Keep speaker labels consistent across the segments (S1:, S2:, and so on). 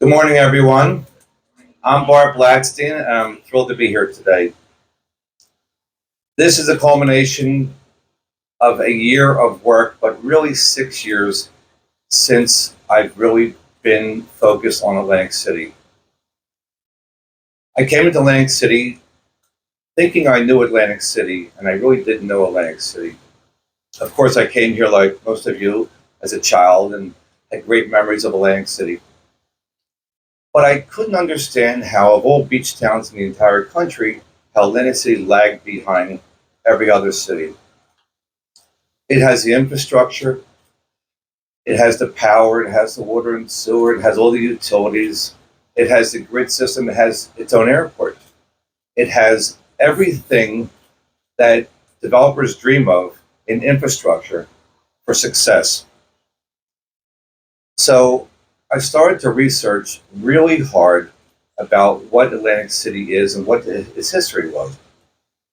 S1: Good morning, everyone. I'm Bart Blatstein, and I'm thrilled to be here today. This is a culmination of a year of work, but really 6 years since I've really been focused on Atlantic City. I came into Atlantic City thinking I knew Atlantic City, and I really didn't know Atlantic City. Of course, I came here like most of you as a child and had great memories of Atlantic City. But I couldn't understand how, of all beach towns in the entire country, how Atlanta City lagged behind every other city. It has the infrastructure, it has the power, it has the water and sewer, it has all the utilities, it has the grid system, it has its own airport. It has everything that developers dream of in infrastructure for success. So I started to research really hard about what Atlantic City is and what its history was.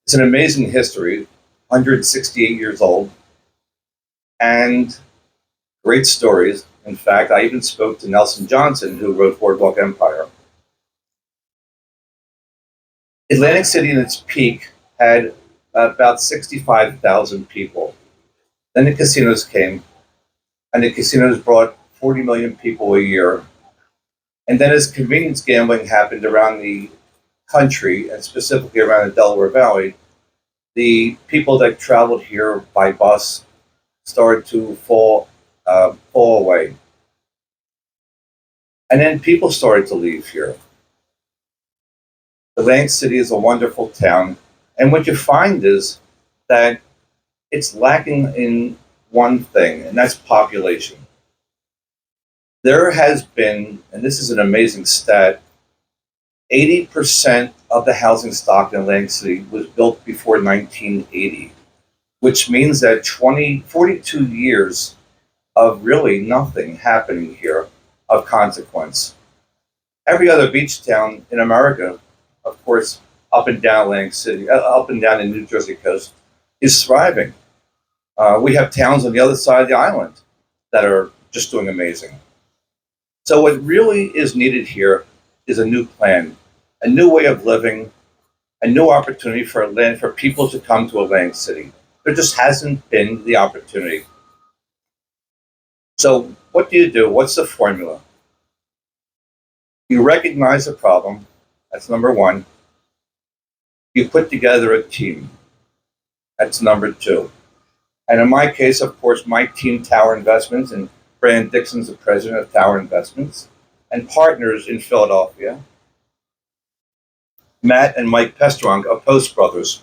S1: It's an amazing history, 168 years old, and great stories. In fact, I even spoke to Nelson Johnson, who wrote Boardwalk Empire. Atlantic City in its peak had about 65,000 people. Then the casinos came, and the casinos brought 40 million people a year. And then as convenience gambling happened around the country, and specifically around the Delaware Valley, the people that traveled here by bus started to fall away. And then people started to leave here. Atlantic City is a wonderful town. And what you find is that it's lacking in one thing, and that's population. There has been, and this is an amazing stat, 80% of the housing stock in Atlantic City was built before 1980, which means that 42 years of really nothing happening here of consequence. Every other beach town in America, of course, up and down Atlantic City, up and down the New Jersey coast, is thriving. We have towns on the other side of the island that are just doing amazing. So what really is needed here is a new plan, a new way of living, a new opportunity for people to come to Atlantic City. There just hasn't been the opportunity. So what do you do? What's the formula? You recognize the problem. That's number one. You put together a team. That's number two. And in my case, of course, my team, Tower Investments, and Brandon Dixon's the president of Tower Investments, and partners in Philadelphia, Matt and Mike Pestrong of Post Brothers.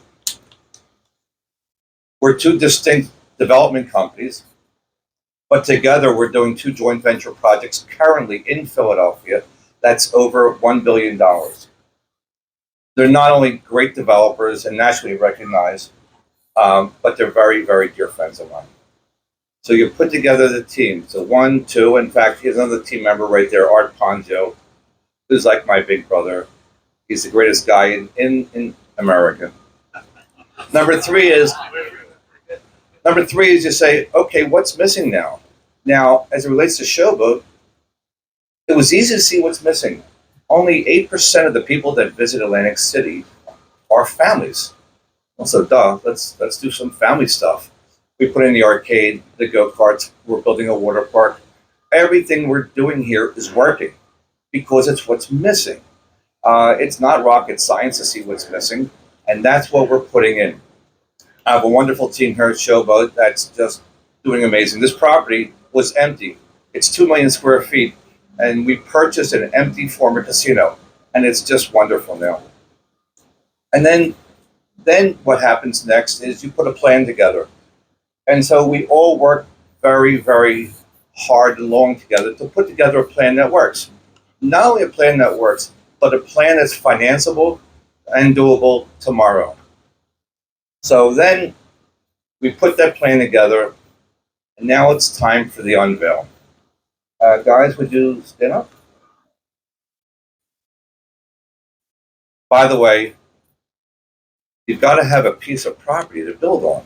S1: We're two distinct development companies, but together we're doing two joint venture projects currently in Philadelphia that's over $1 billion. They're not only great developers and nationally recognized, but they're very, very dear friends of mine. So you put together the team. So one, two, in fact, here's another team member right there, Art Ponjo, who's like my big brother. He's the greatest guy in America. Number three is you say, okay, what's missing now? Now, as it relates to Showboat, it was easy to see what's missing. Only 8% of the people that visit Atlantic City are families. Also, let's do some family stuff. We put in the arcade, the go-karts, we're building a water park. Everything we're doing here is working because it's what's missing. It's not rocket science to see what's missing, and that's what we're putting in. I have a wonderful team here at Showboat that's just doing amazing. This property was empty. It's 2 million square feet, and we purchased an empty former casino, and it's just wonderful now. And then what happens next is you put a plan together. And so we all work very, very hard and long together to put together a plan that works. Not only a plan that works, but a plan that's financeable and doable tomorrow. So then we put that plan together, and now it's time for the unveil. Guys, would you stand up? By the way, you've got to have a piece of property to build on.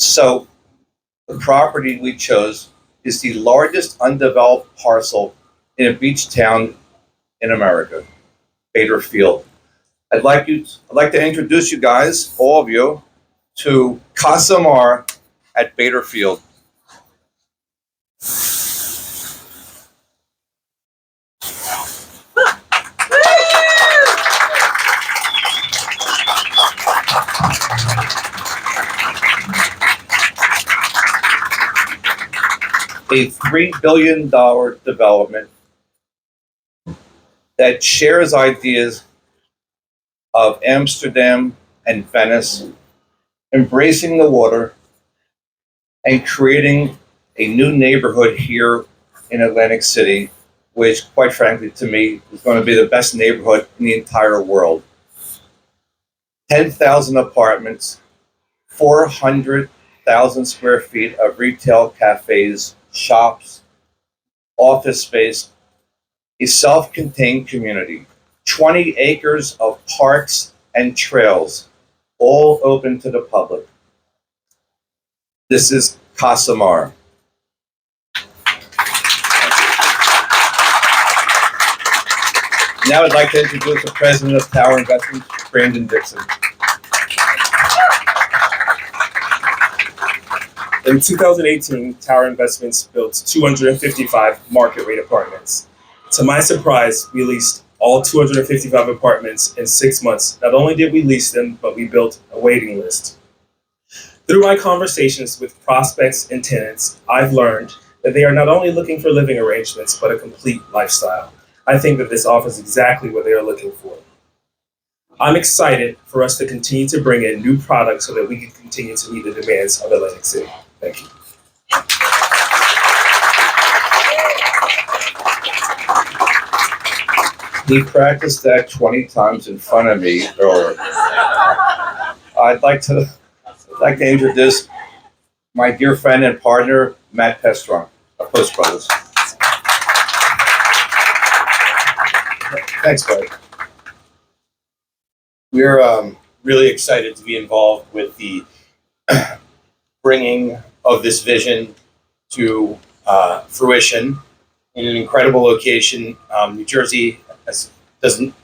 S1: So the property we chose is the largest undeveloped parcel in a beach town in America, Bader Field. I'd like to introduce you guys, all of you, to Casamar at Bader Field. A $3 billion development that shares ideas of Amsterdam and Venice, embracing the water and creating a new neighborhood here in Atlantic City, which, quite frankly, to me, is going to be the best neighborhood in the entire world. 10,000 apartments, 400,000 square feet of retail, cafes, shops, office space, a self-contained community, 20 acres of parks and trails, all open to the public. This is Casamar. Now I'd like to introduce the president of Tower Investments, Brandon Dixon.
S2: In 2018, Tower Investments built 255 market rate apartments. To my surprise, we leased all 255 apartments in 6 months. Not only did we lease them, but we built a waiting list. Through my conversations with prospects and tenants, I've learned that they are not only looking for living arrangements, but a complete lifestyle. I think that this offers exactly what they are looking for. I'm excited for us to continue to bring in new products so that we can continue to meet the demands of Atlanta City. Thank you.
S1: He practiced that 20 times in front of me earlier. I'd like to introduce my dear friend and partner, Matt Pestrong of Post Brothers. Thanks, buddy.
S3: We're really excited to be involved with the bringing of this vision to fruition in an incredible location. New Jersey doesn't.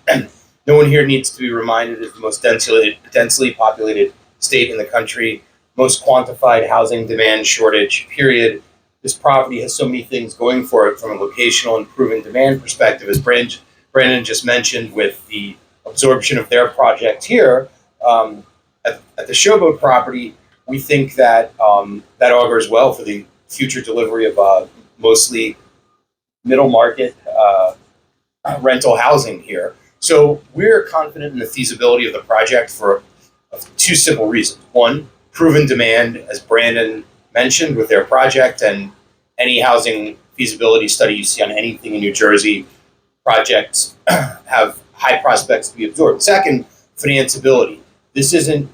S3: No one here needs to be reminded is the most densely populated state in the country, most quantified housing demand shortage. Period. This property has so many things going for it from a locational and proven demand perspective, as Brandon just mentioned, with the absorption of their project here at the Showboat property. We think that that augurs well for the future delivery of mostly middle market rental housing here. So we're confident in the feasibility of the project for two simple reasons. One, proven demand, as Brandon mentioned, with their project, and any housing feasibility study you see on anything in New Jersey, projects have high prospects to be absorbed. Second, financeability. This isn't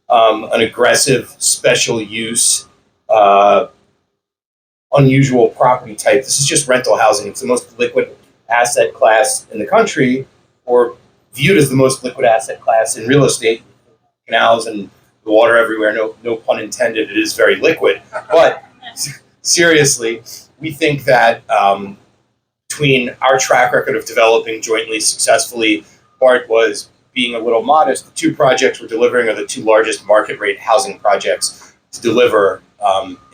S3: an aggressive special use, unusual property type. This is just rental housing. It's the most liquid asset class in the country, or viewed as the most liquid asset class in real estate. Canals and the water everywhere, no pun intended, it is very liquid. But seriously, we think that between our track record of developing jointly successfully, Bart was being a little modest. The two projects we're delivering are the two largest market rate housing projects to deliver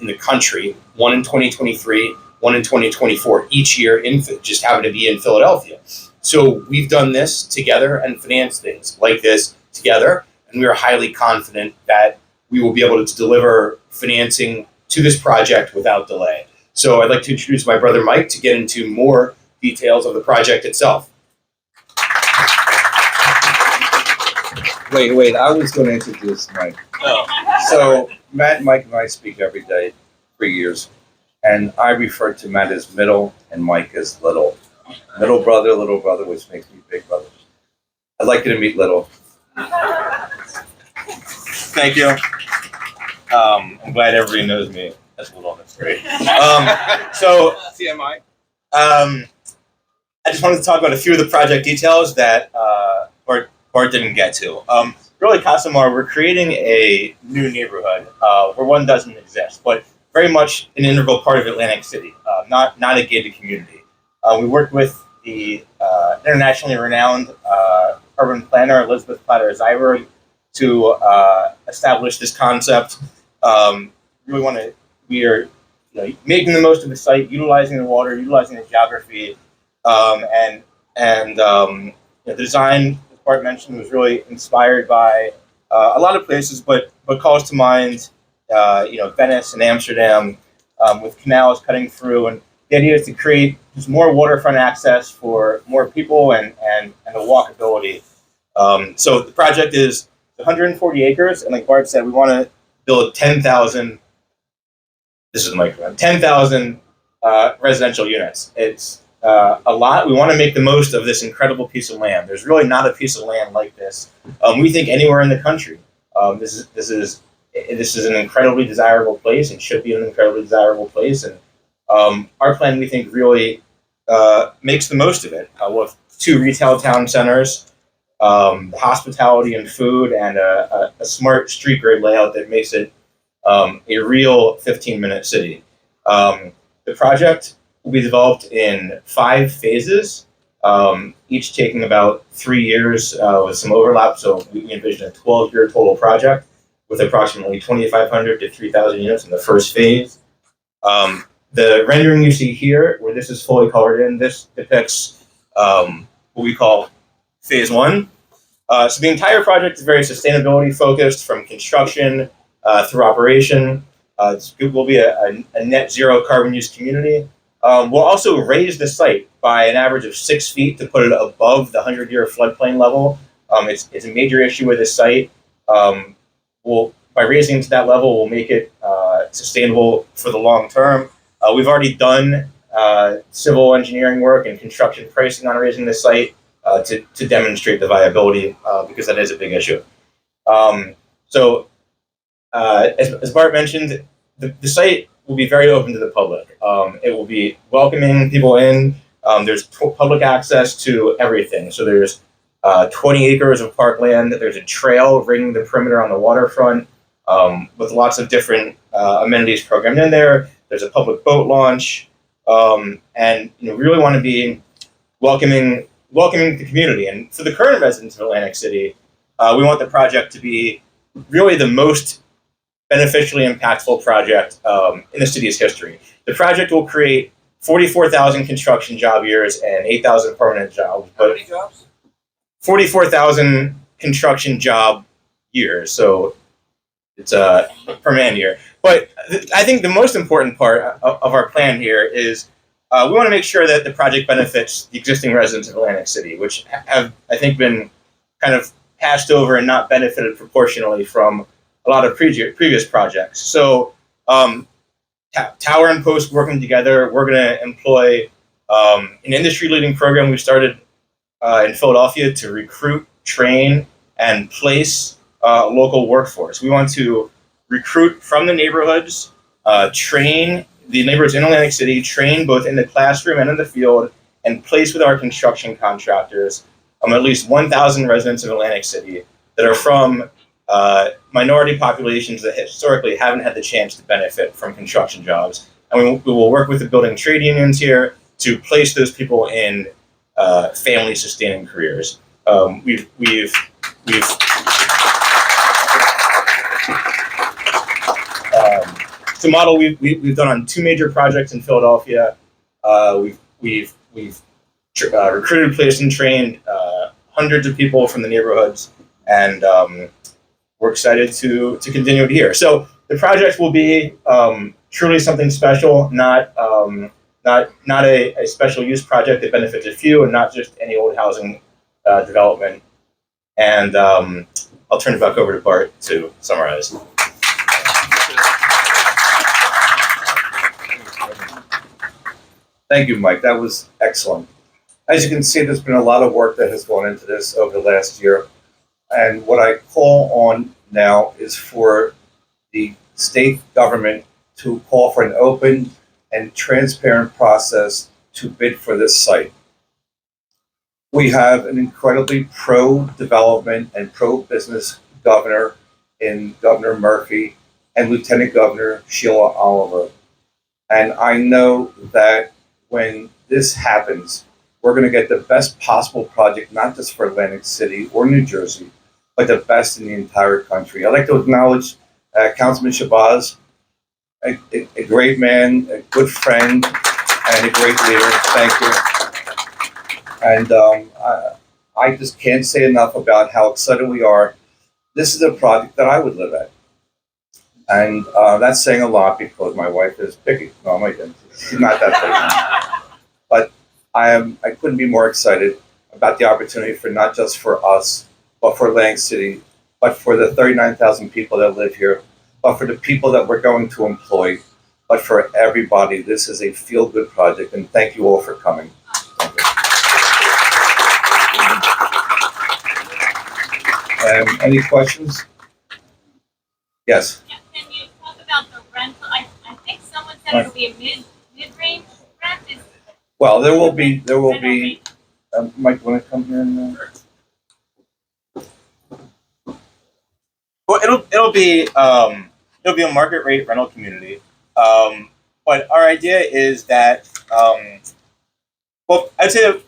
S3: in the country, one in 2023, one in 2024, each year just happen to be in Philadelphia. So we've done this together and financed things like this together, and we are highly confident that we will be able to deliver financing to this project without delay. So I'd like to introduce my brother Mike to get into more details of the project itself.
S1: Wait, I was going to introduce Mike.
S3: Oh.
S1: So Matt, Mike, and I speak every day for years, and I refer to Matt as middle and Mike as little. Little brother, which makes me big brother. I'd like you to meet Little.
S4: Thank you. I'm glad everybody knows me as Little. That's great. So
S1: TMI.
S4: I just wanted to talk about a few of the project details that Bart didn't get to. Really, Casamar, we're creating a new neighborhood where one doesn't exist, but very much an integral part of Atlantic City, not a gated community. We worked with the internationally renowned urban planner Elizabeth Platter-Zyberg to establish this concept. Really want to, we are making the most of the site, utilizing the water, utilizing the geography, the design, as Bart mentioned, was really inspired by a lot of places, but calls to mind, Venice and Amsterdam, with canals cutting through, and the idea is to create just more waterfront access for more people and the walkability. So the project is 140 acres, and like Bart said, we want to build 10,000. This is the microphone. 10,000 residential units. It's a lot. We want to make the most of this incredible piece of land. There's really not a piece of land like this. We think anywhere in the country. This is an incredibly desirable place, and should be an incredibly desirable place. And our plan, we think, really makes the most of it. We'll have 2 retail town centers, hospitality and food, and a smart street grid layout that makes it a real 15-minute city. The project will be developed in 5 phases, each taking about 3 years with some overlap. So we envision a 12-year total project with approximately 2,500 to 3,000 units in the first phase. The rendering you see here, where this is fully colored in, this depicts what we call phase 1. So the entire project is very sustainability focused, from construction through operation. It will be a net zero carbon use community. We'll also raise the site by an average of 6 feet to put it above the 100-year floodplain level. It's a major issue with this site. By raising it to that level, we'll make it sustainable for the long term. We've already done civil engineering work and construction pricing on raising the site to demonstrate the viability, because that is a big issue. As Bart mentioned, the site will be very open to the public. It will be welcoming people in. There's public access to everything. So there's 20 acres of parkland. There's a trail ringing the perimeter on the waterfront, with lots of different amenities programmed in there. There's a public boat launch, and we really want to be welcoming the community. And for the current residents of Atlantic City, we want the project to be really the most beneficially impactful project in the city's history. The project will create 44,000 construction job years and 8,000 permanent jobs.
S3: How many jobs?
S4: 44,000 construction job years. So it's per man year. But I think the most important part of our plan here is we want to make sure that the project benefits the existing residents of Atlantic City, which have, I think, been kind of passed over and not benefited proportionally from a lot of previous projects. So Tower and Post working together, we're going to employ an industry-leading program we started in Philadelphia to recruit, train, and place local workforce. We want to recruit from the neighborhoods, train the neighborhoods in Atlantic City, train both in the classroom and in the field, and place with our construction contractors at least 1,000 residents of Atlantic City that are from minority populations that historically haven't had the chance to benefit from construction jobs. And we will work with the building trade unions here to place those people in family-sustaining careers. It's a model we've done on 2 major projects in Philadelphia. We've recruited, placed, and trained hundreds of people from the neighborhoods, and we're excited to continue it here. So the project will be truly something special, not a special use project that benefits a few, and not just any old housing development. And I'll turn it back over to Bart to summarize.
S1: Thank you, Mike. That was excellent. As you can see, there's been a lot of work that has gone into this over the last year. And what I call on now is for the state government to call for an open and transparent process to bid for this site. We have an incredibly pro-development and pro-business governor in Governor Murphy and Lieutenant Governor Sheila Oliver. And I know that when this happens, we're going to get the best possible project, not just for Atlantic City or New Jersey, but the best in the entire country. I'd like to acknowledge Councilman Shabazz, a great man, a good friend, and a great leader. Thank you. And I just can't say enough about how excited we are. This is a project that I would live at. And that's saying a lot because my wife is picky. No, my goodness, she's not that picky. But I couldn't be more excited about the opportunity for not just for us, but for Atlantic City, but for the 39,000 people that live here, but for the people that we're going to employ, but for everybody. This is a feel-good project, and thank you all for coming. Any questions? Yes.
S5: Yeah, can you talk about the rental? I think someone said it'll be a mid-range rent.
S1: Well, there will be. Mike, want to come here and?
S4: Well, it'll be a market rate rental community. But our idea is that well, I'd say that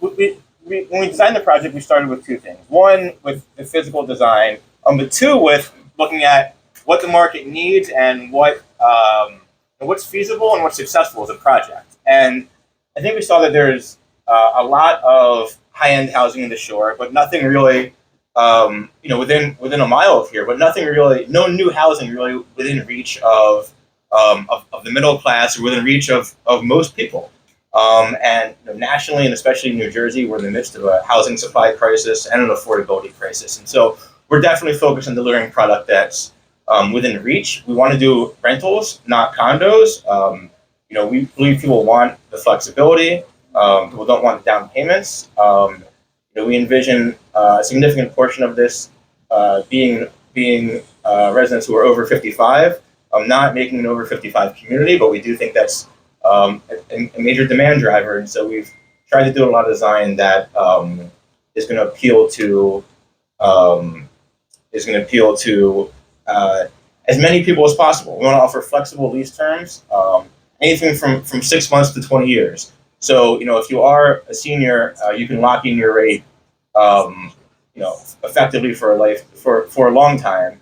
S4: when we designed the project, we started with two things. One, with the physical design, but two, with looking at what the market needs and what's feasible and what's successful as a project. And I think we saw that there's a lot of high-end housing in the shore, but nothing really, within a mile of here, but nothing really, no new housing really within reach of the middle class or within reach of most people. And nationally, and especially in New Jersey, we're in the midst of a housing supply crisis and an affordability crisis. And so we're definitely focused on delivering product that's within reach. We want to do rentals, not condos. We believe people want the flexibility. People don't want down payments. We envision a significant portion of this being residents who are over 55. Not making an over 55 community, but we do think that's a major demand driver, and so we've tried to do a lot of design that is going to appeal to as many people as possible. We want to offer flexible lease terms, anything from 6 months to 20 years. So if you are a senior, you can lock in your rate, effectively for a long time.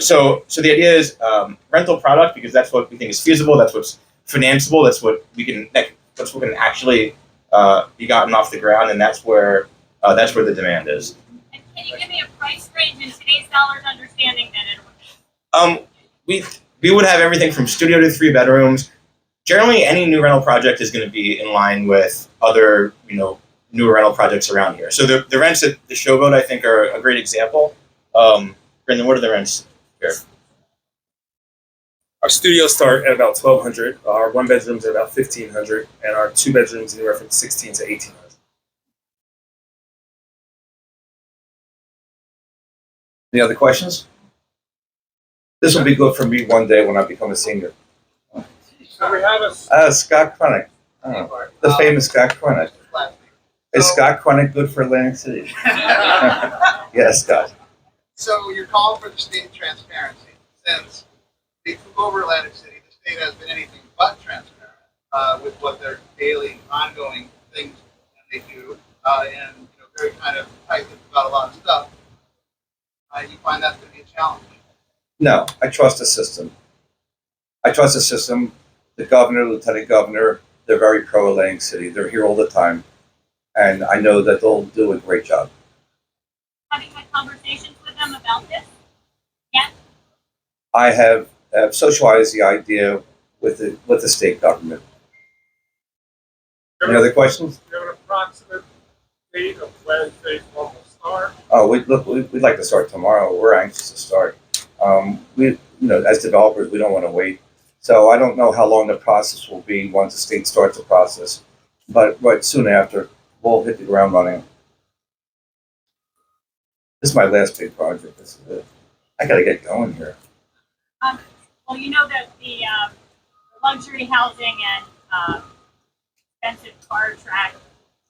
S4: So the idea is rental product, because that's what we think is feasible. That's what's financeable. That's what can actually be gotten off the ground, and that's where the demand is.
S5: And can you give me a price range in today's dollars, understanding that it would?
S4: We would have everything from studio to 3 bedrooms. Generally, any new rental project is going to be in line with other newer rental projects around here. So the rents at the Showboat, I think, are a great example. Brendan, what are the rents here?
S2: Our studios start at about $1,200. Our 1 bedrooms at about $1,500, and our 2 bedrooms anywhere from $1,600 to $1,800.
S1: Any other questions? This will be good for me one day when I become a senior.
S6: So we have
S1: Scott Cronick. The famous Scott Cronick. Is Scott Cronick good for Atlantic City? Yes, Scott.
S6: So you're calling for the state transparency. Since we took over Atlantic City, the state has been anything but transparent with what their daily, ongoing things that they do, and very kind of tight-lipped about a lot of stuff. You find that's going to be a challenge?
S1: No, I trust the system. The governor, lieutenant governor, they're very pro Atlantic City. They're here all the time, and I know that they'll do a great job.
S5: Have you had conversations with them about this? Yeah.
S1: I have socialized the idea with the state government. Any other questions?
S6: Do you have an approximate date of when phase 1 will start?
S1: Oh, we'd like to start tomorrow. We're anxious to start. As developers, we don't want to wait. So I don't know how long the process will be once the state starts the process, but right soon after, we'll hit the ground running. This is my last big project. This is it. I got to get going here.
S5: Well, you know that the luxury housing and expensive car track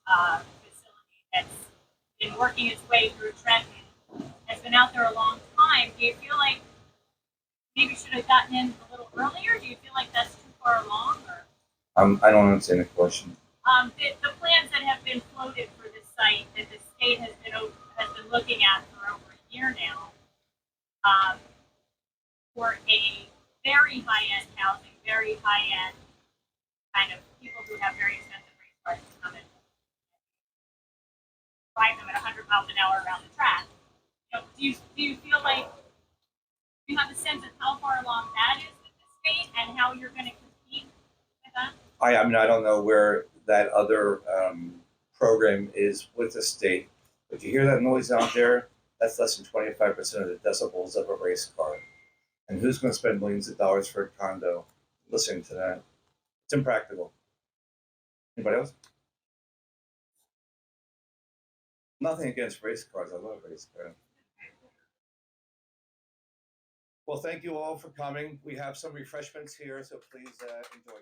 S5: facility that's been working its way through Trenton has been out there a long time. Do you feel like maybe should have gotten in a little earlier? Do you feel like that's too far along? Or?
S1: I don't understand the question.
S5: The plans that have been floated for the site that the state has been looking at for over a year now, for a very high-end housing, very high-end kind of people who have very expensive race cars to come and drive them at 100 miles an hour around the track. You know, do you feel like you have a sense of how far along that is with the state and how you're going to compete with that?
S1: I mean, I don't know where that other program is with the state, but you hear that noise out there? That's less than 25% of the decibels of a race car. And who's going to spend millions of dollars for a condo listening to that? It's impractical. Anybody else? Nothing against race cars. I love race cars. Well, thank you all for coming. We have some refreshments here, so please enjoy. Thank you.